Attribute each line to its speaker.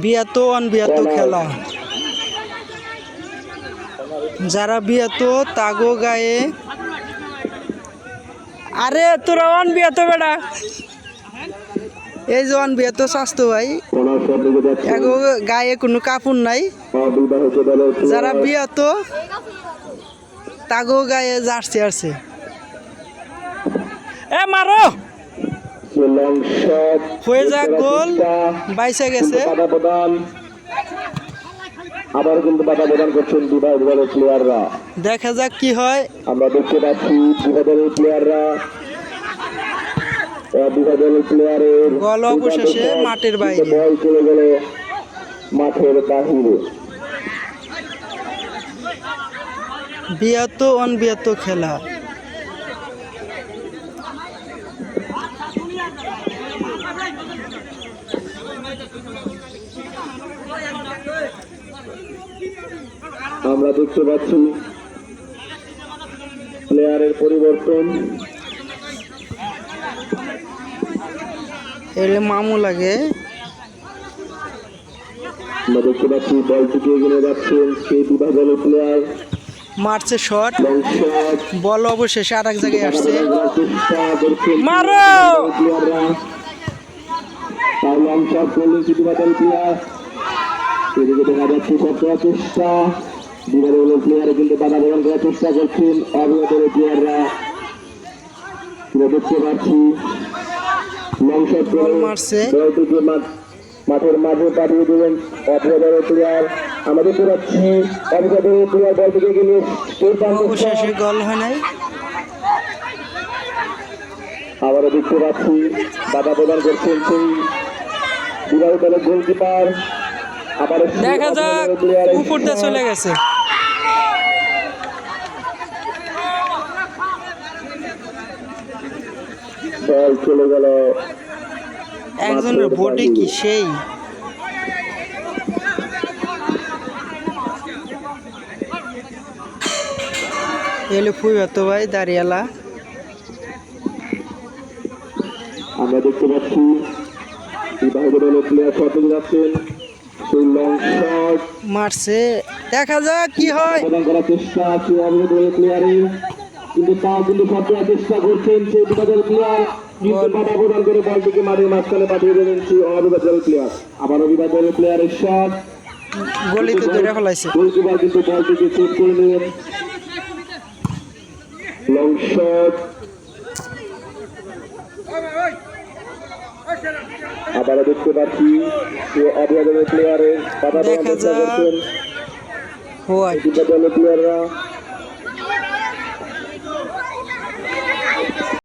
Speaker 1: বিয়াত অনবিয়াত খেলা, যারা বিয়াত তাগো গায়ে। আরে তোরা অনবিয়াত বেড়া, এই যে অনবিয়াত স্বাস্থ্য ভাই, এগো গায়ে কোনো কাপড় নাই। যারা বিয়াত তাগো গায়ে জার্সি আছে। এ মারো, হয়ে যাক গোল, বাইসে গেছে।
Speaker 2: আবার কিন্তু বাধা প্রদান করছেন বিভাগের প্লেয়াররা।
Speaker 1: দেখা যাক কি হয়।
Speaker 2: আমরা দেখতে পাচ্ছি বিভাগের প্লেয়াররা, বিভাগের প্লেয়ারের
Speaker 1: গোল অবশেষে মাঠের বাইরে,
Speaker 2: বল চলে গেল মাঠের বাহিরে।
Speaker 1: বিয়াত অনবিয়াত খেলা।
Speaker 2: আমরা দেখতে পাচ্ছি প্লেয়ারের পরিবর্তন।
Speaker 1: এলে মামু লাগে।
Speaker 2: আমরা দেখতে পাচ্ছি বলটিকে এগিয়ে যাচ্ছেন সেই বিভাগের প্লেয়ার,
Speaker 1: মারছে শট, বল অবশেষে আর এক জায়গায় আসছে। মারো,
Speaker 2: প্লেয়াররা লং শট করলেন বিভাগের প্লেয়ার। এদিকে দেখা যাচ্ছে শট করার চেষ্টা, বিভাগের প্লেয়ারে কিন্তু বাধা প্রদান করার চেষ্টা করছেন অবিভাগের প্লেয়াররা। দেখতে পাচ্ছি লং শট
Speaker 1: বল মারছে,
Speaker 2: বলটিকে মাঠের মাঝে পাঠিয়ে দেবেন অবিভাগের প্লেয়ার। আমরা দেখতে পাচ্ছি অবিভাগের প্লেয়ার বলটিকে গেলে
Speaker 1: অবশেষে গোল হয় নাই।
Speaker 2: আবারও দেখতে পাচ্ছি বাধা প্রদান করছেন সেই বিভাগ দলের গোলকিপার। আবার
Speaker 1: দেখা যাক, উপরটা চলে গেছে।
Speaker 2: বল চলে গেল
Speaker 1: একজনের বডি কি সেই। এলে ফুইবাত ভাই দাঁড়িয়ালা।
Speaker 2: আমরা দেখতে পাচ্ছি বিভাগের দলের প্লেয়ার শট যাচ্ছেন, সেই লং শট
Speaker 1: মারছে, দেখা যাক কি হয়।
Speaker 2: প্রদান করার চেষ্টা আছে অবিভাগের দলের প্লেয়ারে, কিন্তু তাও কিন্তু শট করার চেষ্টা করছেন সেই বিভাগের প্লেয়ার, কিন্তু বাধা প্রদান করে বলটিকে মাঠের মাঝখানে পাঠিয়ে দেবেন সেই অবিভাগের দলের প্লেয়ার। আবার অবিভাগের দলের প্লেয়ারের শট,
Speaker 1: গলিতে ধরে ফেলাইছে।
Speaker 2: গোলকিপার কিন্তু বলটিকে সেভ করে নিলেন। লং শট, আবারও দেখতে পাচ্ছি যে অবিভাগের প্লেয়ারের বাধা প্রদান
Speaker 1: দেখা
Speaker 2: চেষ্টা
Speaker 1: যাক
Speaker 2: করছেন
Speaker 1: হোয়াইট।
Speaker 2: দলের প্লেয়াররা।